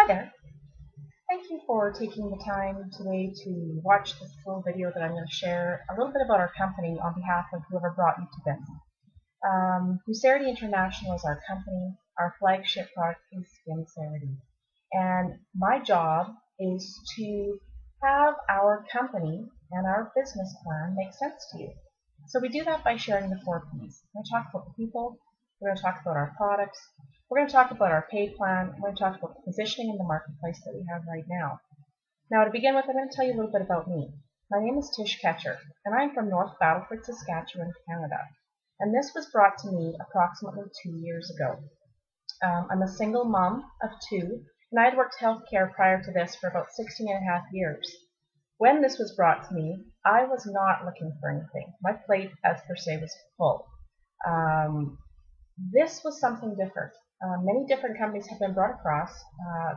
Hi there. Thank you for taking the time today to watch this little video that I'm going to share a little bit about our company on behalf of whoever brought you to this. Nucerity International is our company. Our flagship product is Nucerity. And my job is to have our company and our business plan make sense to you. So we do that by sharing the 4 P's. We're going to talk about the people, we're going to talk about our products, we're going to talk about our pay plan, we're going to talk about the positioning in the marketplace that we have right now. Now to begin with, I'm going to tell you a little bit about me. My name is Tish Kachur, and I'm from North Battleford, Saskatchewan, Canada. And this was brought to me approximately 2 years ago. I'm a single mom of 2, and I had worked healthcare prior to this for about 16.5 years. When this was brought to me, I was not looking for anything. My plate, as per se, was full. This was something different. Many different companies have been brought across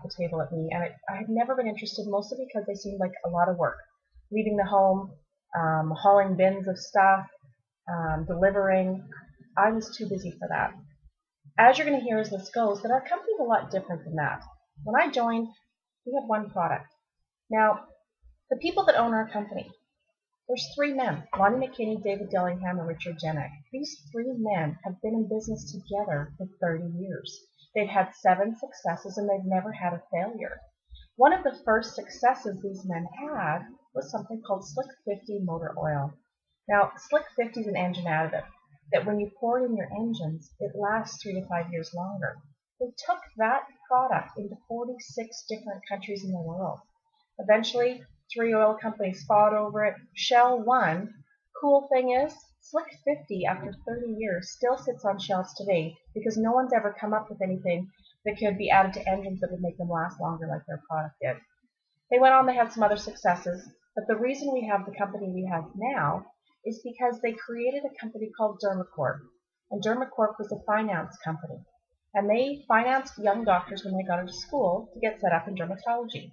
the table at me, and I had never been interested, mostly because they seemed like a lot of work. Leaving the home, hauling bins of stuff, delivering. I was too busy for that. As you're going to hear as this goes, that our company is a lot different than that. When I joined, we had one product. Now, the people that own our company, there's 3 men, Lonnie McKinney, David Dillingham, and Richard Jenek. These 3 men have been in business together for 30 years. They've had 7 successes, and they've never had a failure. One of the first successes these men had was something called Slick 50 motor oil. Now, Slick 50 is an engine additive that when you pour it in your engines, it lasts 3 to 5 years longer. They took that product into 46 different countries in the world. Eventually, 3 oil companies fought over it. Shell won. Cool thing is, Slick 50, after 30 years, still sits on shelves today because no one's ever come up with anything that could be added to engines that would make them last longer like their product did. They went on, they had some other successes, but the reason we have the company we have now is because they created a company called Dermacorp. And Dermacorp was a finance company. And they financed young doctors when they got into school to get set up in dermatology.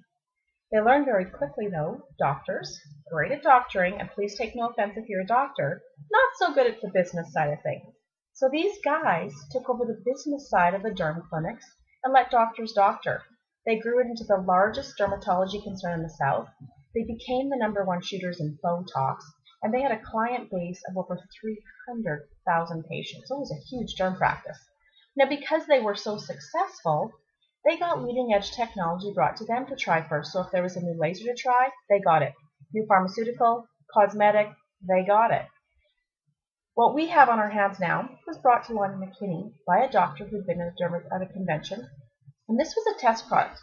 They learned very quickly, though, doctors, great at doctoring, and please take no offense if you're a doctor, not so good at the business side of things. So these guys took over the business side of the derm clinics and let doctors doctor. They grew it into the largest dermatology concern in the South. They became the #1 shooters in Botox, and they had a client base of over 300,000 patients. So it was a huge derm practice. Now, because they were so successful, they got leading-edge technology brought to them to try first. So if there was a new laser to try, they got it. New pharmaceutical, cosmetic, they got it. What we have on our hands now was brought to Lonnie McKinney by a doctor who'd been at a convention. And this was a test product.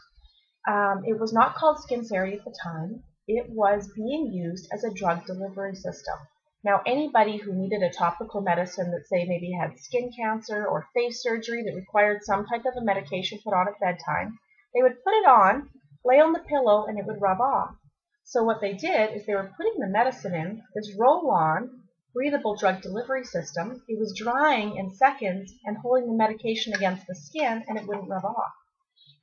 It was not called Nucerity at the time. It was being used as a drug delivery system. Now, anybody who needed a topical medicine that, say, maybe had skin cancer or face surgery that required some type of a medication put on at bedtime, they would put it on, lay on the pillow, and it would rub off. So what they did is they were putting the medicine in this roll-on, breathable drug delivery system. It was drying in seconds and holding the medication against the skin, and it wouldn't rub off.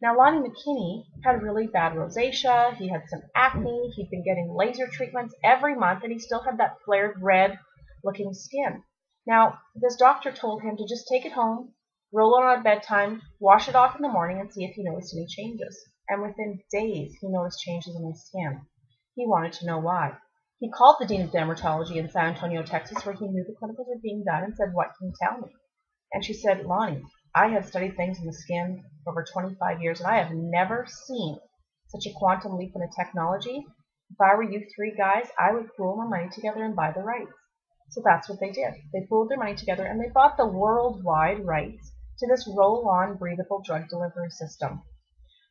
Now, Lonnie McKinney had really bad rosacea, he had some acne, he'd been getting laser treatments every month, and he still had that flared red-looking skin. Now, this doctor told him to just take it home, roll it on at bedtime, wash it off in the morning, and see if he noticed any changes. And within days, he noticed changes in his skin. He wanted to know why. He called the Dean of Dermatology in San Antonio, Texas, where he knew the clinicals were being done, and said, "What can you tell me?" And she said, "Lonnie, I have studied things in the skin for over 25 years, and I have never seen such a quantum leap in a technology. If I were you 3 guys, I would pool my money together and buy the rights." So that's what they did. They pooled their money together, and they bought the worldwide rights to this roll-on breathable drug delivery system.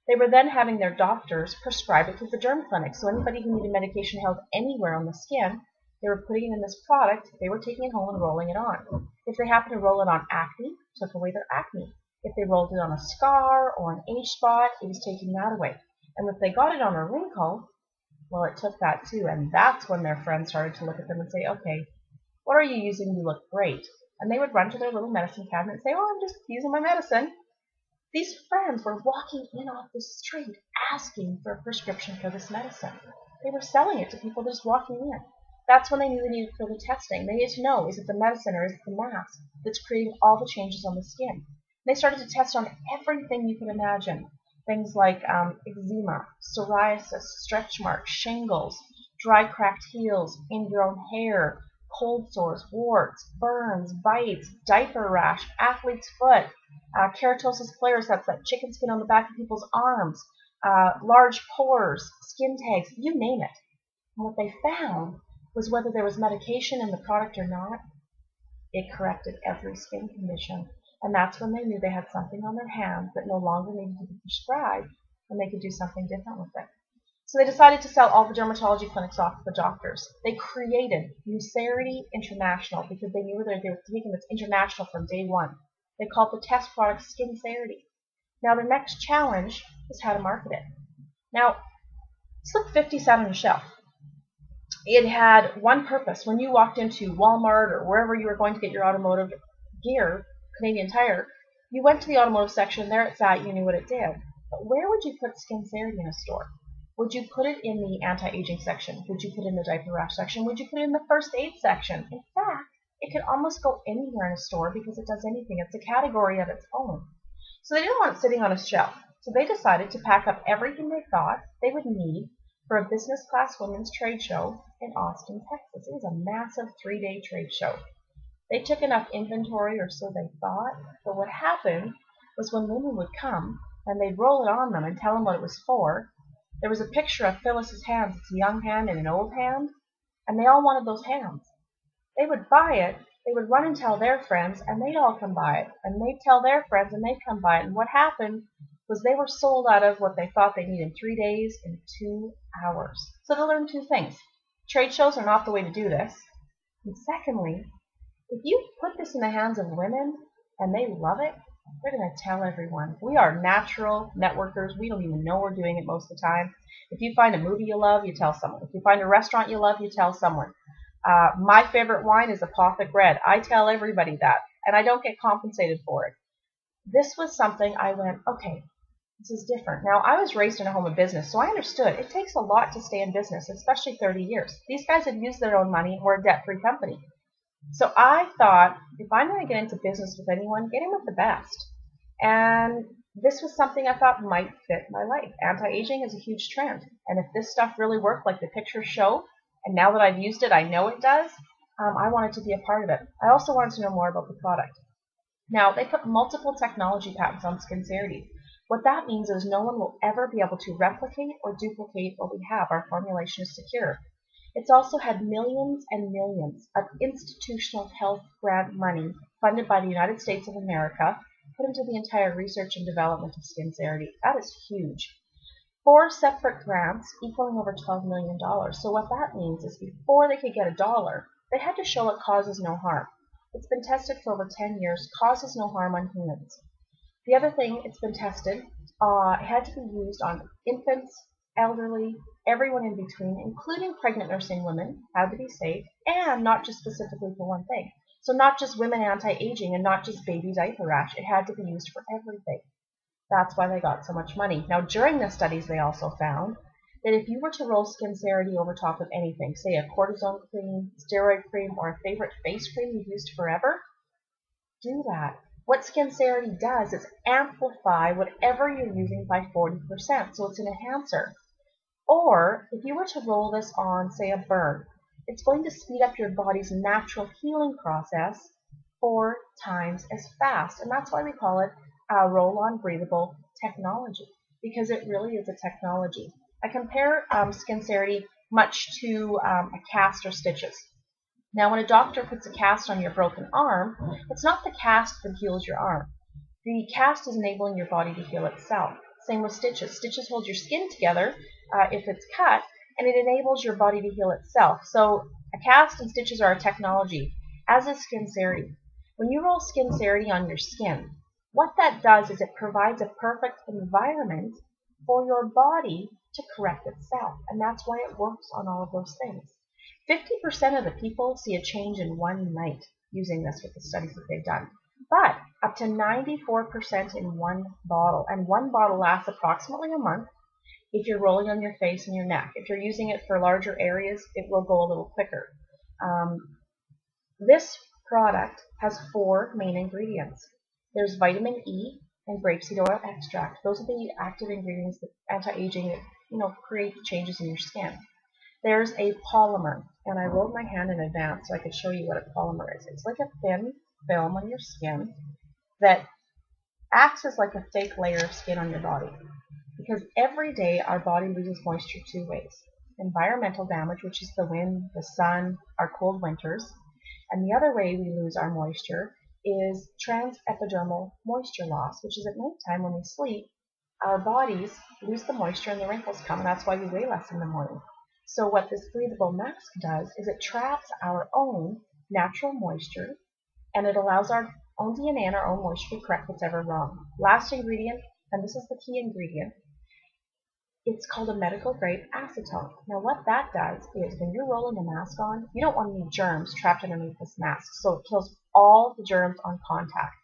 They were then having their doctors prescribe it to the derm clinic. So anybody who needed medication held anywhere on the skin, they were putting it in this product, they were taking it home and rolling it on. If they happened to roll it on acne, took away their acne. If they rolled it on a scar or an age spot, it was taking that away. And if they got it on a wrinkle, well, it took that too. And that's when their friends started to look at them and say, "Okay, what are you using? You look great." And they would run to their little medicine cabinet and say, "Oh, I'm just using my medicine." These friends were walking in off the street asking for a prescription for this medicine. They were selling it to people just walking in. That's when they knew they needed further testing. They needed to know, is it the medicine or is it the mask that's creating all the changes on the skin? They started to test on everything you can imagine. Things like eczema, psoriasis, stretch marks, shingles, dry cracked heels, ingrown hair, cold sores, warts, burns, bites, diaper rash, athlete's foot, keratosis flares, that's that chicken skin on the back of people's arms, large pores, skin tags, you name it. And what they found was whether there was medication in the product or not, it corrected every skin condition. And that's when they knew they had something on their hands that no longer needed to be prescribed, and they could do something different with it. So they decided to sell all the dermatology clinics off to the doctors. They created Nucerity International because they knew that they were taking this international from day one. They called the test product Skincerity. Now their next challenge is how to market it. Now, Slip 50 sat on a shelf. It had one purpose. When you walked into Walmart or wherever you were going to get your automotive gear, Canadian Tire, you went to the automotive section, there it sat, you knew what it did. But where would you put Skincerity in a store? Would you put it in the anti-aging section? Would you put it in the diaper rash section? Would you put it in the first aid section? In fact, it could almost go anywhere in a store because it does anything. It's a category of its own. So they didn't want it sitting on a shelf. So they decided to pack up everything they thought they would need for a business class women's trade show in Austin, Texas. It was a massive 3-day trade show. They took enough inventory, or so they thought, but what happened was when women would come and they'd roll it on them and tell them what it was for, there was a picture of Phyllis's hands. It's a young hand and an old hand, and they all wanted those hands. They would buy it, they would run and tell their friends, and they'd all come buy it, and they'd tell their friends, and they'd come buy it, and what happened was they were sold out of what they thought they needed in 3 days in 2 hours. So they learned 2 things. Trade shows are not the way to do this. And secondly, if you put this in the hands of women and they love it, they're going to tell everyone. We are natural networkers. We don't even know we're doing it most of the time. If you find a movie you love, you tell someone. If you find a restaurant you love, you tell someone. My favorite wine is Apothic Red. I tell everybody that, and I don't get compensated for it. This was something I went, okay, this is different. Now, I was raised in a home of business, so I understood it takes a lot to stay in business, especially 30 years. These guys had used their own money and were a debt-free company. So I thought, if I'm going to get into business with anyone, get in with the best. And this was something I thought might fit my life. Anti-aging is a huge trend. And if this stuff really worked like the pictures show, and now that I've used it, I know it does, I wanted to be a part of it. I also wanted to know more about the product. Now, they put multiple technology patents on Skincerity. What that means is no one will ever be able to replicate or duplicate what we have. Our formulation is secure. It's also had millions and millions of institutional health grant money funded by the United States of America put into the entire research and development of Skincerity. That is huge. 4 separate grants equaling over $12 million. So what that means is before they could get a dollar, they had to show it causes no harm. It's been tested for over 10 years, causes no harm on humans. The other thing, it's been tested, it had to be used on infants, elderly, everyone in between, including pregnant nursing women, had to be safe, and not just specifically for one thing. So not just women anti-aging and not just baby diaper rash. It had to be used for everything. That's why they got so much money. Now, during the studies, they also found that if you were to roll Skincerity over top of anything, say a cortisone cream, steroid cream, or a favorite face cream you've used forever, do that. What Skincerity does is amplify whatever you're using by 40%, so it's an enhancer. Or, if you were to roll this on, say, a burn, it's going to speed up your body's natural healing process 4 times as fast. And that's why we call it a roll-on breathable technology, because it really is a technology. I compare Skincerity much to a cast or stitches. Now, when a doctor puts a cast on your broken arm, it's not the cast that heals your arm. The cast is enabling your body to heal itself. Same with stitches. Stitches hold your skin together if it's cut, and it enables your body to heal itself. So a cast and stitches are a technology, as is Skincerity. When you roll Skincerity on your skin, what that does is it provides a perfect environment for your body to correct itself, and that's why it works on all of those things. 50% of the people see a change in one night using this with the studies that they've done, but up to 94% in one bottle, and one bottle lasts approximately a month if you're rolling on your face and your neck. If you're using it for larger areas, it will go a little quicker. This product has 4 main ingredients. There's vitamin E and grapeseed oil extract. Those are the active ingredients that anti-aging that create changes in your skin. There's a polymer, and I rolled my hand in advance so I could show you what a polymer is. It's like a thin film on your skin that acts as like a fake layer of skin on your body. Because every day our body loses moisture two ways. Environmental damage, which is the wind, the sun, our cold winters. And the other way we lose our moisture is transepidermal moisture loss, which is at nighttime when we sleep, our bodies lose the moisture and the wrinkles come, and that's why we weigh less in the morning. So what this breathable mask does is it traps our own natural moisture, and it allows our own DNA and our own moisture to correct what's ever wrong. Last ingredient, and this is the key ingredient, it's called a medical grade acetone. Now what that does is when you're rolling a mask on, you don't want any germs trapped underneath this mask, so it kills all the germs on contact.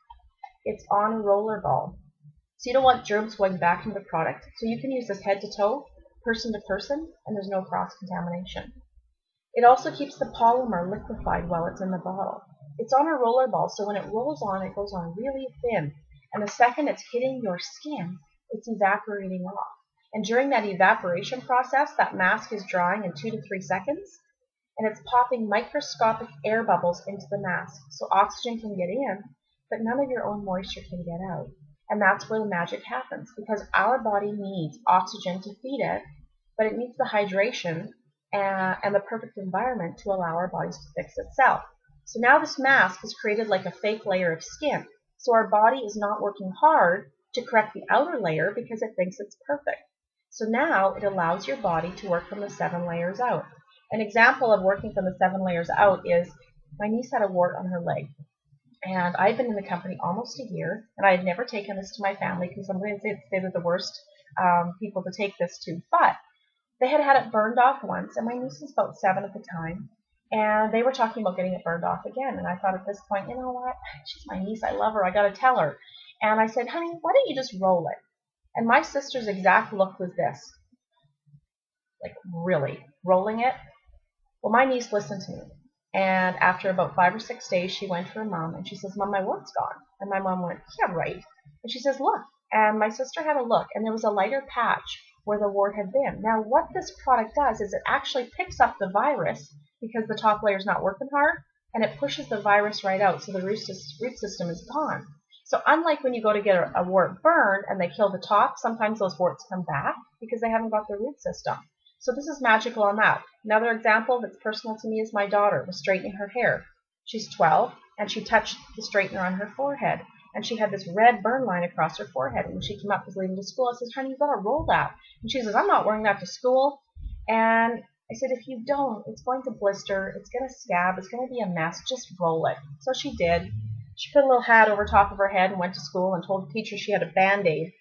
It's on a roller ball, so you don't want germs going back into the product, so you can use this head to toe, person to person, and there's no cross-contamination. It also keeps the polymer liquefied while it's in the bottle. It's on a roller ball, so when it rolls on, it goes on really thin, and the second it's hitting your skin, it's evaporating off. And during that evaporation process, that mask is drying in 2 to 3 seconds, and it's popping microscopic air bubbles into the mask, so oxygen can get in, but none of your own moisture can get out. And that's where the magic happens, because our body needs oxygen to feed it, but it needs the hydration and the perfect environment to allow our bodies to fix itself. So now this mask is created like a fake layer of skin, so our body is not working hard to correct the outer layer because it thinks it's perfect. So now it allows your body to work from the 7 layers out. An example of working from the 7 layers out is my niece had a wart on her leg. And I've been in the company almost a year, and I had never taken this to my family because somebody would say they're the worst people to take this to. But they had had it burned off once, and my niece was about 7 at the time, and they were talking about getting it burned off again. And I thought at this point, you know what? She's my niece. I love her. I got to tell her. And I said, honey, why don't you just roll it? And my sister's exact look was this. Like, really? Rolling it? Well, my niece listened to me. And after about 5 or 6 days, she went to her mom, and she says, Mom, my wart's gone. And my mom went, yeah, right. And she says, look. And my sister had a look, and there was a lighter patch where the wart had been. Now, what this product does is it actually picks up the virus because the top layer is not working hard, and it pushes the virus right out, so the root system is gone. So unlike when you go to get a wart burned and they kill the top, sometimes those warts come back because they haven't got the root system. So this is magical on that. Another example that's personal to me is my daughter was straightening her hair. She's 12, and she touched the straightener on her forehead, and she had this red burn line across her forehead. And when she came up, was leaving to school, I said, honey, you've got to roll that. And she says, I'm not wearing that to school. And I said, if you don't, it's going to blister, it's going to scab, it's going to be a mess, just roll it. So she did. She put a little hat over top of her head and went to school and told the teacher she had a Band-Aid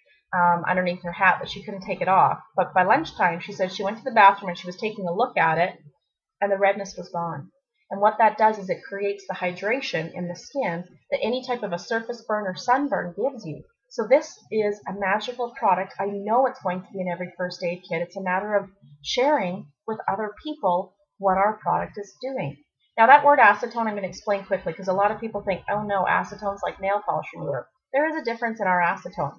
underneath her hat that she couldn't take it off. But by lunchtime, she said she went to the bathroom and she was taking a look at it, and the redness was gone. And what that does is it creates the hydration in the skin that any type of a surface burn or sunburn gives you. So this is a magical product. I know it's going to be in every first aid kit. It's a matter of sharing with other people what our product is doing. Now that word acetone I'm going to explain quickly because a lot of people think, oh no, acetone's like nail polish remover. There is a difference in our acetone.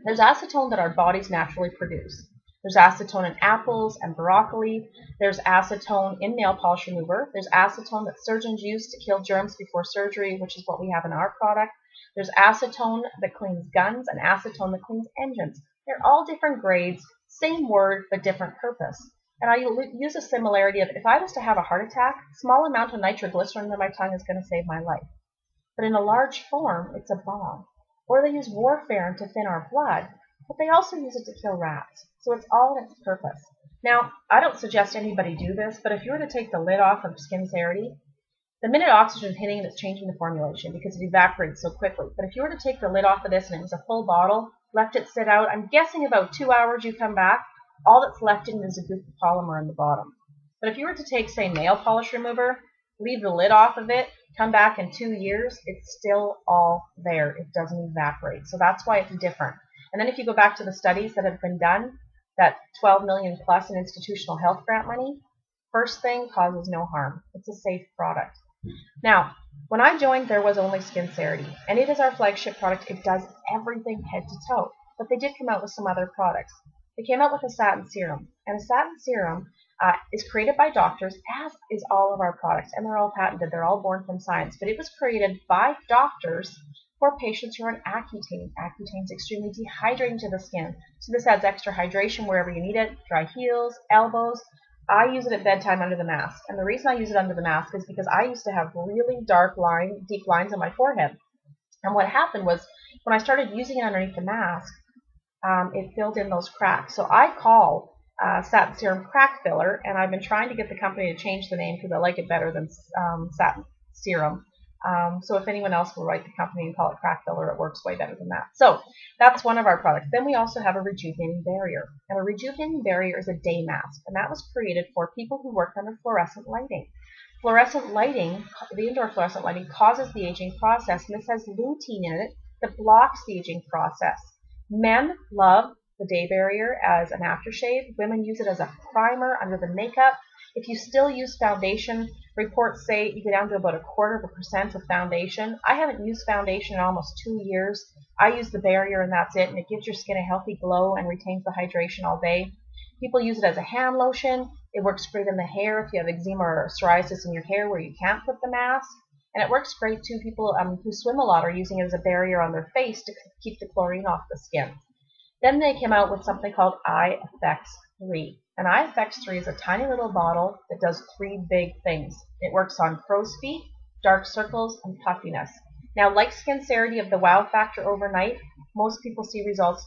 There's acetone that our bodies naturally produce. There's acetone in apples and broccoli. There's acetone in nail polish remover. There's acetone that surgeons use to kill germs before surgery, which is what we have in our product. There's acetone that cleans guns and acetone that cleans engines. They're all different grades, same word, but different purpose. And I use a similarity of if I was to have a heart attack, a small amount of nitroglycerin in my tongue is going to save my life. But in a large form, it's a bomb. Or they use warfarin to thin our blood, but they also use it to kill rats. So it's all in its purpose. Now, I don't suggest anybody do this, but if you were to take the lid off of Nucerity, the minute oxygen is hitting it, it's changing the formulation because it evaporates so quickly. But if you were to take the lid off of this and it was a full bottle, left it sit out, I'm guessing about 2 hours you come back, all that's left in it is a goop of polymer in the bottom. But if you were to take, say, nail polish remover, leave the lid off of it, come back in 2 years, it's still all there. It doesn't evaporate. So that's why it's different. And then if you go back to the studies that have been done, that 12 million plus in institutional health grant money, first thing causes no harm. It's a safe product. Now, when I joined, there was only Skincerity, and it is our flagship product. It does everything head to toe. But they did come out with some other products. They came out with a satin serum, and a satin serum is created by doctors, as is all of our products, and they're all patented. They're all born from science, but it was created by doctors for patients who are on Accutane. Accutane is extremely dehydrating to the skin, so this adds extra hydration wherever you need it, dry heels, elbows. I use it at bedtime under the mask, and the reason I use it under the mask is because I used to have really deep lines on my forehead, and what happened was when I started using it underneath the mask, it filled in those cracks. So I call satin serum crack filler, and I've been trying to get the company to change the name because I like it better than satin serum. So if anyone else will write the company and call it crack filler, it works way better than that. So that's one of our products. Then we also have a rejuvenating barrier. And a rejuvenating barrier is a day mask, and that was created for people who work under fluorescent lighting. Fluorescent lighting, the indoor fluorescent lighting, causes the aging process, and this has lutein in it that blocks the aging process. Men love the day barrier as an aftershave. Women use it as a primer under the makeup. If you still use foundation, reports say you go down to about 0.25% of foundation. I haven't used foundation in almost 2 years. I use the barrier and that's it, and it gives your skin a healthy glow and retains the hydration all day. People use it as a hand lotion. It works great in the hair if you have eczema or psoriasis in your hair where you can't put the mask. And it works great too. People who swim a lot are using it as a barrier on their face to keep the chlorine off the skin. Then they came out with something called Eye Effects 3. And Eye Effects 3 is a tiny little bottle that does 3 big things. It works on crow's feet, dark circles, and puffiness. Now, like Skincerity of the wow factor overnight, most people see results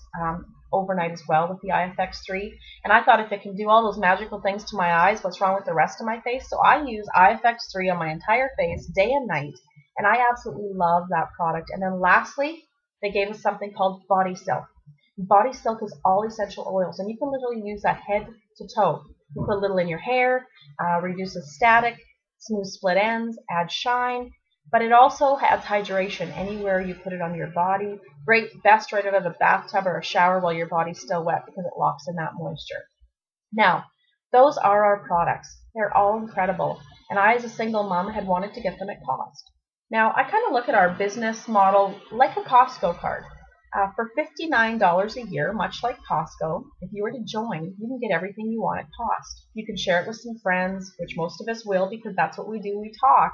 overnight as well with the Eye Effects 3. And I thought if it can do all those magical things to my eyes, what's wrong with the rest of my face? So I use Eye Effects 3 on my entire face, day and night, and I absolutely love that product. And then lastly, they gave us something called Body Silk. Body Silk is all essential oils, and you can literally use that head to toe. You put a little in your hair, reduces static, smooth split ends, adds shine, but it also adds hydration anywhere you put it on your body. Great, best right out of a bathtub or a shower while your body's still wet because it locks in that moisture. Now, those are our products. They're all incredible, and I, as a single mom, had wanted to get them at cost. Now, I kind of look at our business model like a Costco card. For $59 a year, much like Costco, if you were to join, you can get everything you want at cost. You can share it with some friends, which most of us will because that's what we do, we talk.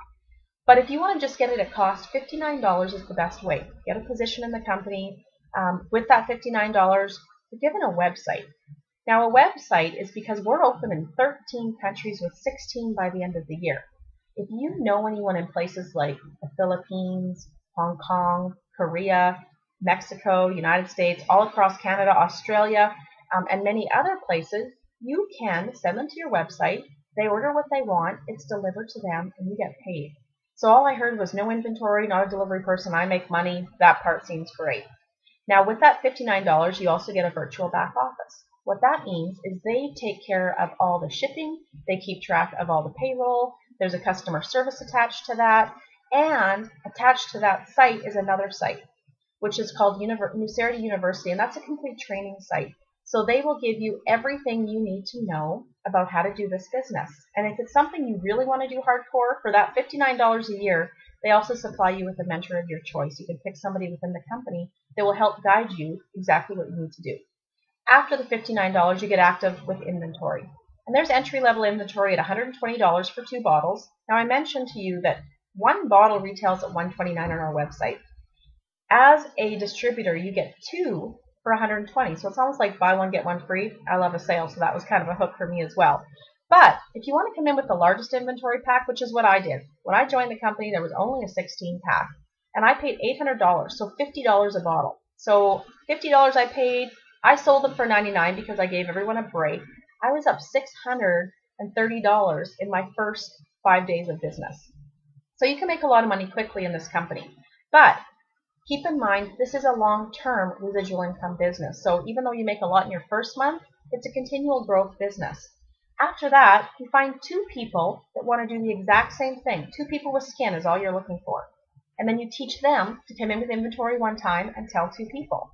But if you want to just get it at cost, $59 is the best way. Get a position in the company. With that $59, you're given a website. Now, a website is because we're open in 13 countries with 16 by the end of the year. If you know anyone in places like the Philippines, Hong Kong, Korea, Mexico, United States, all across Canada, Australia, and many other places, you can send them to your website. They order what they want. It's delivered to them, and you get paid. So all I heard was no inventory, not a delivery person. I make money. That part seems great. Now, with that $59, you also get a virtual back office. What that means is they take care of all the shipping. They keep track of all the payroll. There's a customer service attached to that. And attached to that site is another site, which is called Nucerity University, and that's a complete training site. So they will give you everything you need to know about how to do this business. And if it's something you really want to do hardcore, for that $59 a year, they also supply you with a mentor of your choice. You can pick somebody within the company that will help guide you exactly what you need to do. After the $59, you get active with inventory. And there's entry-level inventory at $120 for 2 bottles. Now, I mentioned to you that 1 bottle retails at $129 on our website. As a distributor, you get 2 for $120, so it's almost like buy one, get one free. I love a sale, so that was kind of a hook for me as well. But if you want to come in with the largest inventory pack, which is what I did, when I joined the company, there was only a 16-pack, and I paid $800, so $50 a bottle. So $50 I paid. I sold them for $99 because I gave everyone a break. I was up $630 in my first 5 days of business. So you can make a lot of money quickly in this company. But keep in mind, this is a long-term residual income business. So even though you make a lot in your first month, it's a continual growth business. After that, you find 2 people that want to do the exact same thing. 2 people with skin is all you're looking for. And then you teach them to come in with inventory one time and tell 2 people.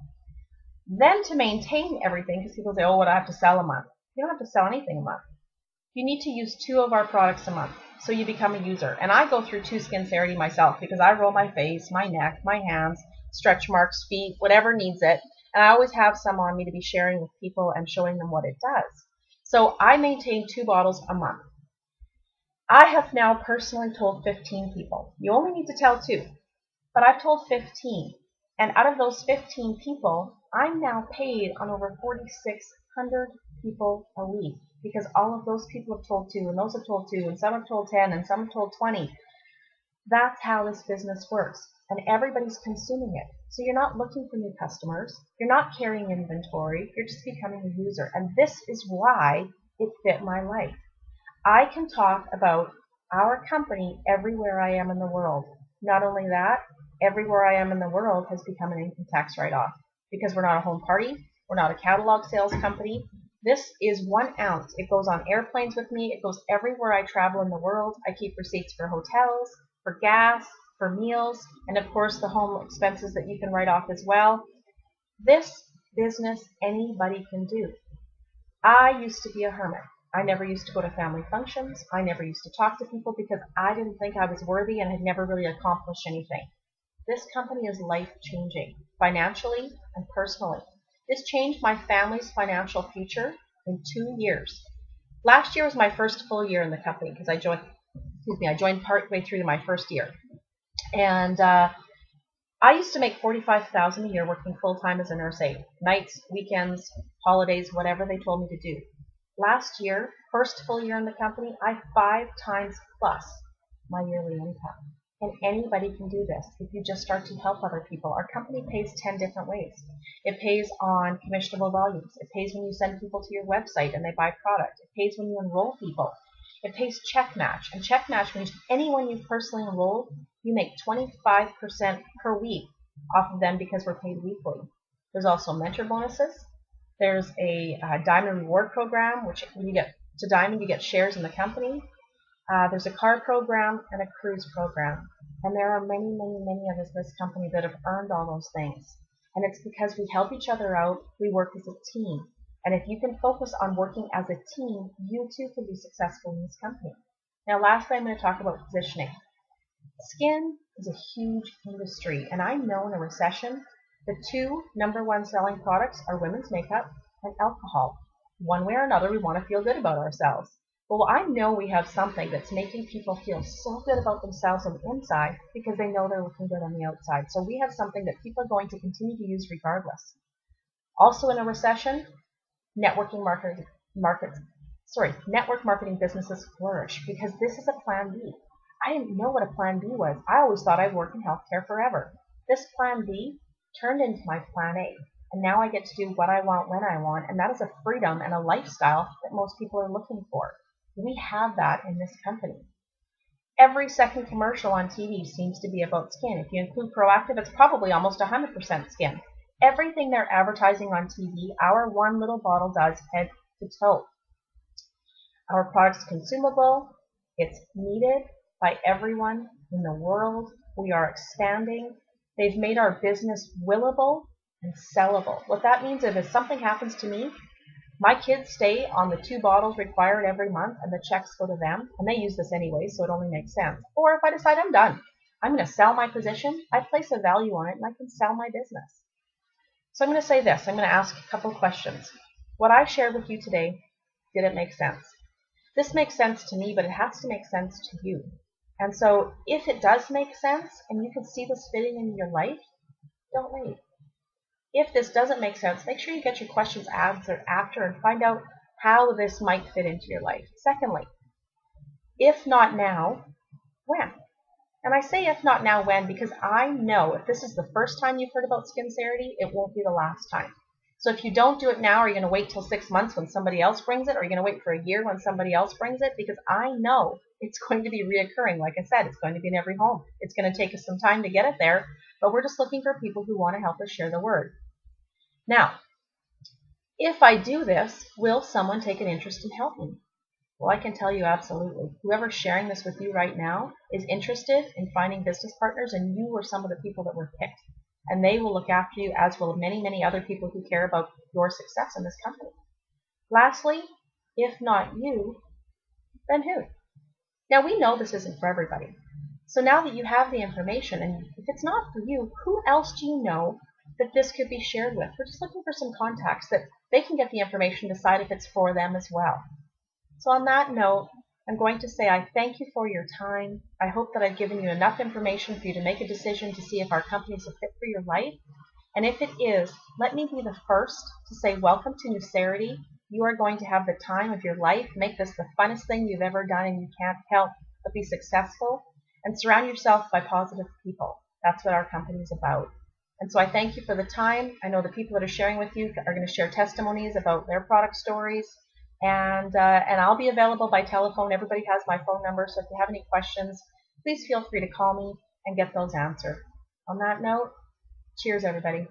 Then to maintain everything, because people say, oh, what do I have to sell a month? You don't have to sell anything a month. You need to use 2 of our products a month. so you become a user. And I go through 2 Skincerity myself because I roll my face, my neck, my hands, stretch marks, feet, whatever needs it. And I always have some on me to be sharing with people and showing them what it does. So I maintain 2 bottles a month. I have now personally told 15 people. You only need to tell 2, but I've told 15. And out of those 15 people, I'm now paid on over 4,600 people a week because all of those people have told 2, and those have told 2, and some have told 10, and some have told 20. That's how this business works, and everybody's consuming it. So you're not looking for new customers. You're not carrying inventory. You're just becoming a user, and this is why it fit my life. I can talk about our company everywhere I am in the world. Not only that, everywhere I am in the world has become an income tax write-off because we're not a home party. We're not a catalog sales company. This is 1 ounce. It goes on airplanes with me. It goes everywhere I travel in the world. I keep receipts for hotels, for gas, for meals, and of course the home expenses that you can write off as well. This business anybody can do. I used to be a hermit. I never used to go to family functions. I never used to talk to people because I didn't think I was worthy and had never really accomplished anything. This company is life-changing, financially and personally. This changed my family's financial future in 2 years. Last year was my first full year in the company because I joined partway through to my first year. And I used to make $45,000 a year working full-time as a nurse aide, nights, weekends, holidays, whatever they told me to do. Last year, first full year in the company, I 5 times plus my yearly income. And anybody can do this if you just start to help other people. Our company pays 10 different ways. It pays on commissionable volumes. It pays when you send people to your website and they buy product. It pays when you enroll people. It pays check match. And check match means anyone you've personally enrolled, you make 25% per week off of them because we're paid weekly. There's also mentor bonuses. There's a diamond reward program, which when you get to diamond, you get shares in the company. There's a car program and a cruise program. And there are many, many, many of us in this company that have earned all those things. And it's because we help each other out. We work as a team. And if you can focus on working as a team, you too can be successful in this company. Now, lastly, I'm going to talk about positioning. Skin is a huge industry. And I know in a recession, the 2 #1 selling products are women's makeup and alcohol. One way or another, we want to feel good about ourselves. Well, I know we have something that's making people feel so good about themselves on the inside because they know they're looking good on the outside. So we have something that people are going to continue to use regardless. Also in a recession, network marketing businesses flourish because this is a plan B. I didn't know what a plan B was. I always thought I'd work in healthcare forever. This plan B turned into my plan A. And now I get to do what I want when I want, and that is a freedom and a lifestyle that most people are looking for. We have that in this company. Every second commercial on TV seems to be about skin. If you include Proactive, it's probably almost 100% skin. Everything they're advertising on TV, our one little bottle does head to toe. Our product's consumable. It's needed by everyone in the world. We are expanding. They've made our business willable and sellable. What that means is if something happens to me, my kids stay on the 2 bottles required every month and the checks go to them, and they use this anyway, so it only makes sense. Or if I decide I'm done, I'm going to sell my position, I place a value on it, and I can sell my business. So I'm going to say this. I'm going to ask a couple of questions. What I shared with you today, did it make sense? This makes sense to me, but it has to make sense to you. And so if it does make sense and you can see this fitting in your life, don't wait. If this doesn't make sense, make sure you get your questions answered after and find out how this might fit into your life. Secondly, if not now, when? And I say if not now, when, because I know if this is the first time you've heard about Skincerity, it won't be the last time. So if you don't do it now, are you going to wait till 6 months when somebody else brings it? Or are you going to wait for a year when somebody else brings it? Because I know it's going to be reoccurring. Like I said, it's going to be in every home. It's going to take us some time to get it there, but we're just looking for people who want to help us share the word. Now, if I do this, will someone take an interest in helping? Well, I can tell you absolutely. Whoever's sharing this with you right now is interested in finding business partners, and you are some of the people that were picked. And they will look after you, as will many, many other people who care about your success in this company. Lastly, if not you, then who? Now we know this isn't for everybody. So now that you have the information, and if it's not for you, who else do you know that this could be shared with? We're just looking for some contacts that they can get the information, decide if it's for them as well. So on that note, I'm going to say I thank you for your time. I hope that I've given you enough information for you to make a decision to see if our company is a fit for your life. And if it is, let me be the first to say welcome to Nucerity. You are going to have the time of your life. Make this the funnest thing you've ever done, and you can't help but be successful. And surround yourself by positive people. That's what our company is about. And so I thank you for the time. I know the people that are sharing with you are going to share testimonies about their product stories. And I'll be available by telephone. Everybody has my phone number, so if you have any questions, please feel free to call me and get those answered. On that note, cheers, everybody.